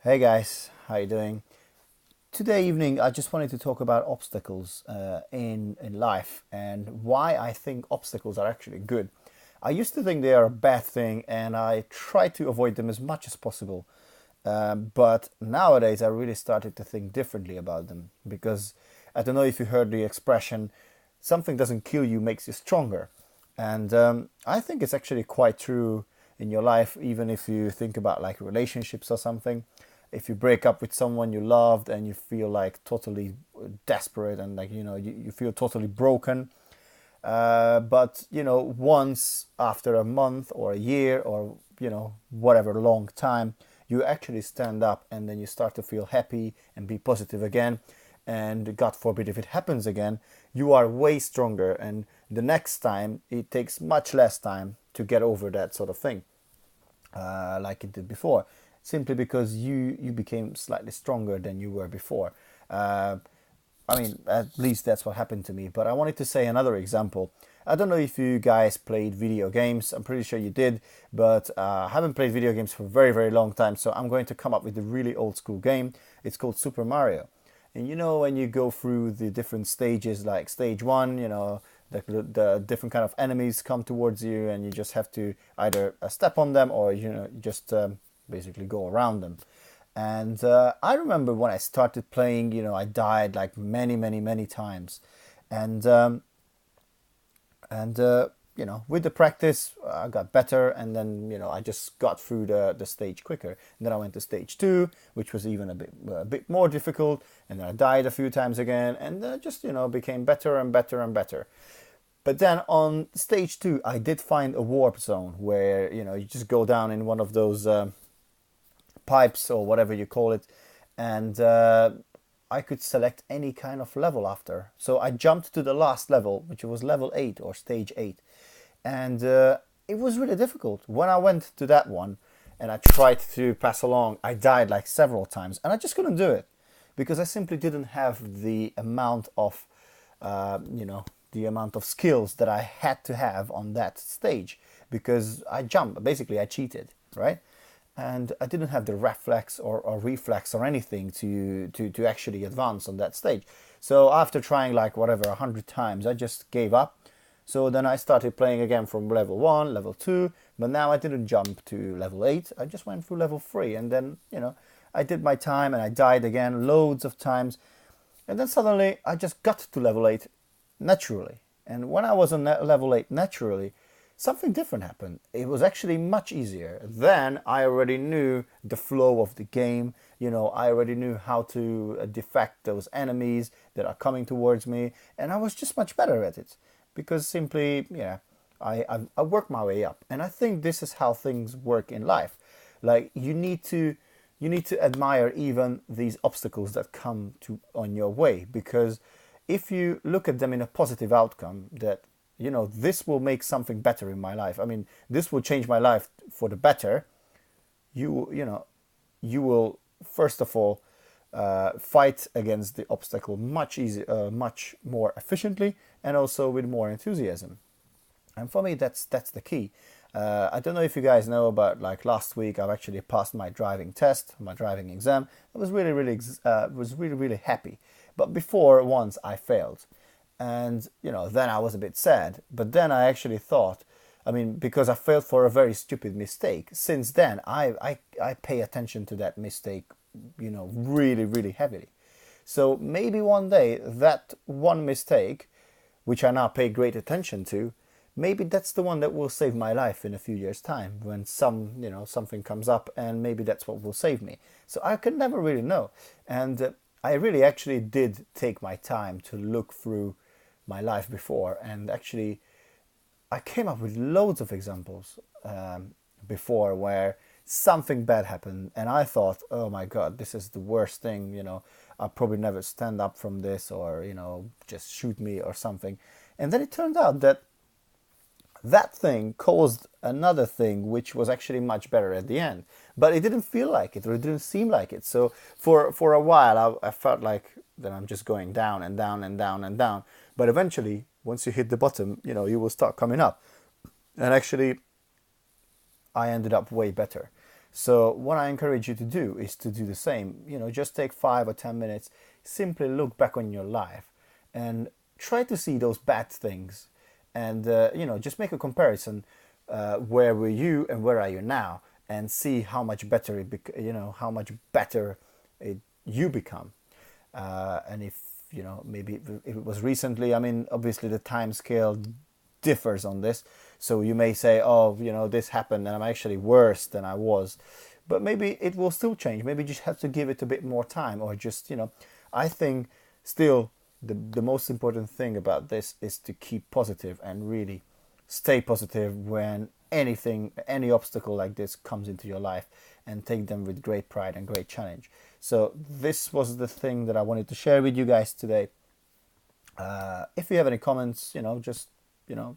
Hey guys, how you doing? Today evening, I just wanted to talk about obstacles in life and why I think obstacles are actually good. I used to think they are a bad thing, and I try to avoid them as much as possible. But nowadays, I really started to think differently about them because I don't know if you heard the expression, "Something doesn't kill you makes you stronger," and I think it's actually quite true in your life, even if you think about like relationships or something. If you break up with someone you loved and you feel like totally desperate and like you feel totally broken, but once after a month or a year or whatever long time, you actually stand up and then you start to feel happy and be positive again. And God forbid if it happens again, you are way stronger. And the next time, it takes much less time to get over that sort of thing, like it did before, simply because you became slightly stronger than you were before. Uh, I mean, at least that's what happened to me. But I wanted to say another example. I don't know if you guys played video games. I'm pretty sure you did, but I haven't played video games for a very, very long time. So I'm going to come up with a really old school game. It's called Super Mario. And when you go through the different stages, like stage one, the different kind of enemies come towards you, and you just have to either step on them or just basically go around them. And I remember when I started playing, I died like many, many, many times, and with the practice, I got better, and then I just got through the stage quicker. And then I went to stage two, which was even a bit more difficult, and then I died a few times again, and just became better and better and better. But then on stage two, I did find a warp zone where you just go down in one of those pipes or whatever you call it, and I could select any kind of level after. So I jumped to the last level, which was level 8 or stage 8, and it was really difficult. When I went to that one and I tried to pass along, I died like several times, and I just couldn't do it because I simply didn't have the amount of the amount of skills that I had to have on that stage, because I jumped. Basically, I cheated, right? And I didn't have the reflex or reflex or anything to actually advance on that stage. So after trying like whatever 100 times, I just gave up. So then I started playing again from level 1, level 2, but now I didn't jump to level 8. I just went through level 3, and then I did my time and I died again loads of times. And then suddenly I just got to level 8 naturally. And when I was on level 8 naturally, something different happened. It was actually much easier. Then I already knew the flow of the game. I already knew how to defect those enemies that are coming towards me. And I was just much better at it because simply, yeah, I worked my way up. And I think this is how things work in life. Like you need to admire even these obstacles that come to on your way, because if you look at them in a positive outcome, that this will make something better in my life, I mean this will change my life for the better, you will first of all fight against the obstacle much easier, much more efficiently, and also with more enthusiasm. And for me, that's the key. I don't know if you guys know, but like last week, I've actually passed my driving test, my driving exam. I was really, really, really happy. But before, once I failed, and then I was a bit sad. But then I actually thought, I mean, because I failed for a very stupid mistake. Since then, I pay attention to that mistake, really, really heavily. So maybe one day that one mistake, which I now pay great attention to, maybe that's the one that will save my life in a few years' time when something comes up, and maybe that's what will save me. So I could never really know. And I really actually did take my time to look through my life before, and actually I came up with loads of examples before where something bad happened, and I thought, oh my God, this is the worst thing. I'll probably never stand up from this, or just shoot me or something. And then it turned out that that thing caused another thing which was actually much better at the end, but it didn't feel like it, or it didn't seem like it. So for a while I felt like that I'm just going down and down and down and down, but eventually once you hit the bottom, you will start coming up. And actually I ended up way better. So what I encourage you to do is to do the same. You know, just take 5 or 10 minutes, simply look back on your life and try to see those bad things, and you know, just make a comparison. Where were you and where are you now, and see how much better you know, how much better you become. And if you know, maybe if it was recently, I mean, obviously the time scale differs on this. So you may say, oh, you know, this happened and I'm actually worse than I was. But maybe it will still change. Maybe you just have to give it a bit more time, or just, you know, I think still the most important thing about this is to keep positive and really stay positive when any obstacle like this comes into your life, and take them with great pride and great challenge. So this was the thing that I wanted to share with you guys today. If you have any comments, you know, just, you know,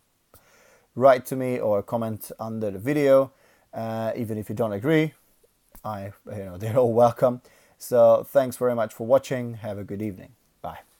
write to me or comment under the video. Even if you don't agree, you know, they're all welcome. So thanks very much for watching. Have a good evening. Bye.